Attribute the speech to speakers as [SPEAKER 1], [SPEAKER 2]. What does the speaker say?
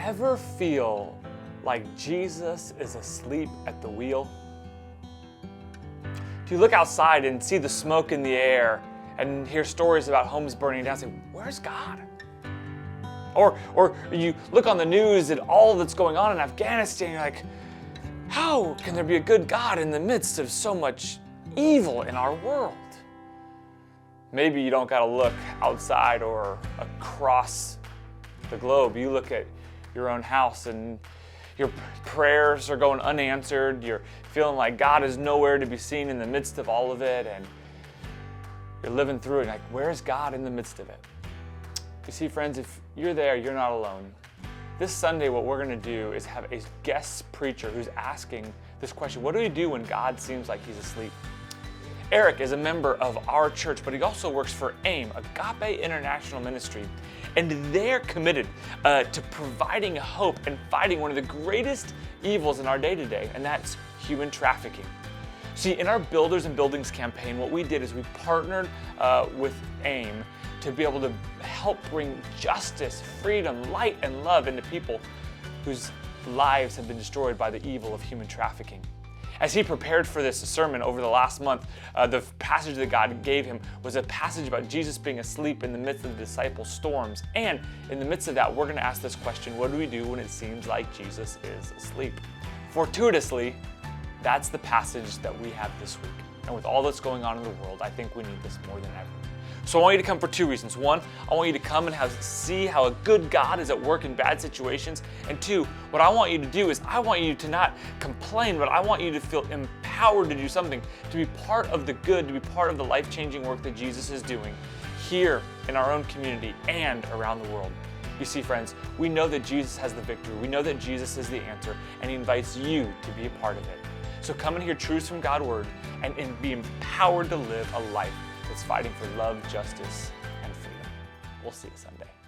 [SPEAKER 1] ever feel like Jesus is asleep at the wheel? Do you look outside and see the smoke in the air and hear stories about homes burning down and say, where's God? Or you look on the news at all that's going on in Afghanistan and you're like, how can there be a good God in the midst of so much evil in our world? Maybe you don't gotta look outside or across the globe. You look at your own house and your prayers are going unanswered. You're feeling like God is nowhere to be seen in the midst of all of it, and you're living through it. Like, where's God in the midst of it? You see, friends, if you're there, you're not alone. This Sunday, what we're going to do is have a guest preacher who's asking this question: what do we do when God seems like he's asleep? Eric is a member of our church, but he also works for AIM, Agape International Ministry, and they're committed to providing hope and fighting one of the greatest evils in our day-to-day, and that's human trafficking. See, in our Builders and Buildings campaign, what we did is we partnered with AIM to be able to help bring justice, freedom, light, and love into people whose lives have been destroyed by the evil of human trafficking. As he prepared for this sermon over the last month, the passage that God gave him was a passage about Jesus being asleep in the midst of the disciples' storms. And in the midst of that, we're going to ask this question: what do we do when it seems like Jesus is asleep? Fortuitously, that's the passage that we have this week. And with all that's going on in the world, I think we need this more than ever. So I want you to come for two reasons. One, I want you to come and see how a good God is at work in bad situations. And two, what I want you to do is I want you to not complain, but I want you to feel empowered to do something, to be part of the good, to be part of the life-changing work that Jesus is doing here in our own community and around the world. You see, friends, we know that Jesus has the victory. We know that Jesus is the answer, and he invites you to be a part of it. So come and hear truths from God's word and be empowered to live a life that's fighting for love, justice, and freedom. We'll see you Sunday.